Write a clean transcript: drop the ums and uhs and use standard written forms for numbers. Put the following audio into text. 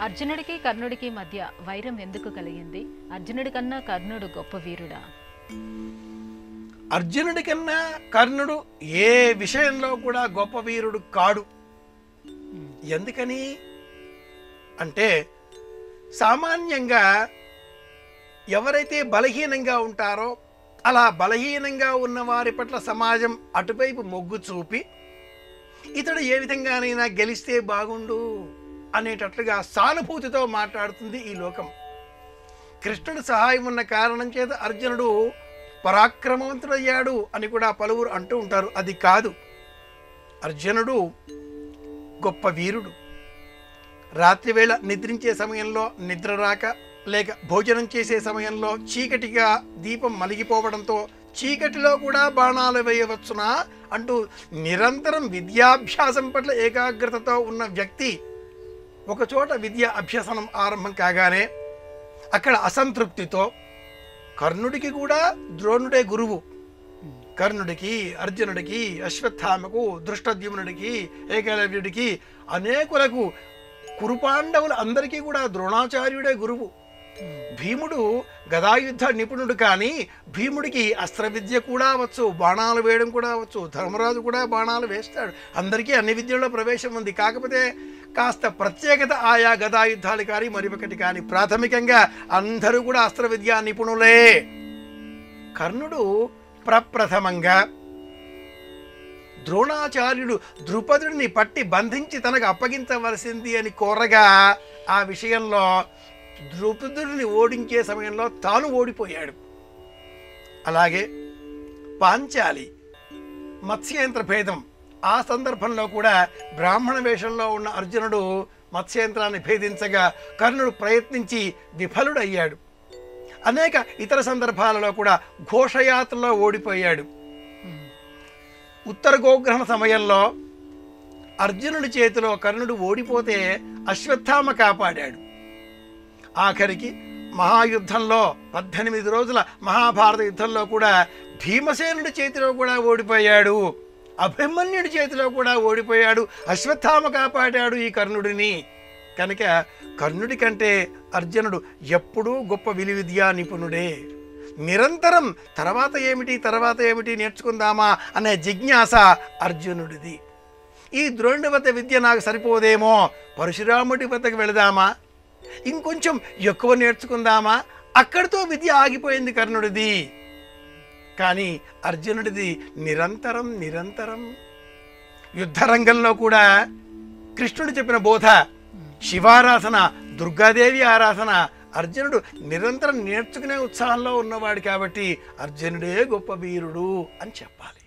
అర్జునుడికి కర్ణుడికి మధ్య వైరం ఎందుకు కలిగింది? అర్జునుడి కన్నా కర్ణుడు గొప్ప వీరుడా? అర్జునుడి కన్నా కర్ణుడు ఏ విషయంలో కూడా గొప్ప వీరుడు కాడు. ఎందుకని అంటే సామాన్యంగా ఎవరైతే బలహీనంగా ఉంటారో అలా బలహీనంగా ఉన్న వారి పట్ల సమాజం అటువైపు మొగ్గు చూపి ఇతడు ఏ విధంగానైనా గెలిస్తే బాగుండు అనేటట్లుగా సానుభూతితో మాట్లాడుతుంది ఈ లోకం. కృష్ణుడు సహాయం ఉన్న కారణం చేత అర్జునుడు పరాక్రమవంతుడయ్యాడు అని కూడా పలువురు అంటూ ఉంటారు. అది కాదు. అర్జునుడు గొప్ప వీరుడు. రాత్రివేళ నిద్రించే సమయంలో నిద్ర రాక లేక భోజనం చేసే సమయంలో చీకటిగా దీపం మలిగిపోవడంతో చీకటిలో కూడా బాణాలు వేయవచ్చునా అంటూ నిరంతరం విద్యాభ్యాసం పట్ల ఏకాగ్రతతో ఉన్న వ్యక్తి ఒకచోట విద్యా అభ్యసనం ఆరంభం కాగానే అక్కడ అసంతృప్తితో కర్ణుడికి కూడా ద్రోణుడే గురువు. కర్ణుడికి, అర్జునుడికి, అశ్వత్థామకు, దృష్టద్యుమ్నుడికి, ఏకలవ్యుడికి, అనేకులకు కురుపాండవులు అందరికీ కూడా ద్రోణాచార్యుడే గురువు. భీముడు గదాయుద్ధ నిపుణుడు, కానీ భీముడికి అస్త్ర విద్య కూడా వచ్చు, బాణాలు వేయడం కూడా వచ్చు. ధర్మరాజు కూడా బాణాలు వేస్తాడు. అందరికీ అన్ని విద్యల్లో ప్రవేశం ఉంది. కాకపోతే కాస్త ప్రత్యేకత ఆయా గదాయుద్ధాలు కానీ మరొకటి కానీ. ప్రాథమికంగా అందరూ కూడా అస్త్ర విద్యా నిపుణులే. కర్ణుడు ప్రప్రథమంగా ద్రోణాచార్యుడు ద్రుపదుడిని పట్టి బంధించి తనకు అప్పగించవలసింది అని కోరగా ఆ విషయంలో ద్రుపదుడిని ఓడించే సమయంలో తాను ఓడిపోయాడు. అలాగే పాంచాలి మత్స్యంత్ర భేదం, ఆ సందర్భంలో కూడా బ్రాహ్మణ వేషంలో ఉన్న అర్జునుడు మత్స్యంత్రాన్ని భేదించగా కర్ణుడు ప్రయత్నించి విఫలుడయ్యాడు. అనేక ఇతర సందర్భాలలో కూడా ఘోషయాత్రలో ఓడిపోయాడు. ఉత్తర గోగ్రహణ సమయంలో అర్జునుడి చేతిలో కర్ణుడు ఓడిపోతే అశ్వత్థామ కాపాడాడు. ఆఖరికి మహాయుద్ధంలో 18 రోజుల మహాభారత యుద్ధంలో కూడా భీమసేనుడి చేతిలో కూడా ఓడిపోయాడు. అభిమన్యుడి చేతిలో కూడా ఓడిపోయాడు. అశ్వత్థామ కాపాడాడు ఈ కర్ణుడిని. కనుక కర్ణుడి కంటే అర్జునుడు ఎప్పుడూ గొప్ప విలువిద్యా నిపుణుడే. నిరంతరం తర్వాత ఏమిటి నేర్చుకుందామా అనే జిజ్ఞాస అర్జునుడిది. ఈ ద్రోణుడి వద్ద విద్య నాకు సరిపోదేమో, పరశురాముడి వద్దకు వెళదామా, ఇంకొంచెం ఎక్కువ నేర్చుకుందామా, అక్కడితో విద్య ఆగిపోయింది కర్ణుడిది. కానీ అర్జునుడిది నిరంతరం. యుద్ధరంగంలో కూడా కృష్ణుడు చెప్పిన బోధ, శివారాధన, దుర్గాదేవి ఆరాధన, అర్జునుడు నిరంతరం నేర్చుకునే ఉత్సాహంలో ఉన్నవాడు. కాబట్టి అర్జునుడే గొప్ప వీరుడు అని చెప్పాలి.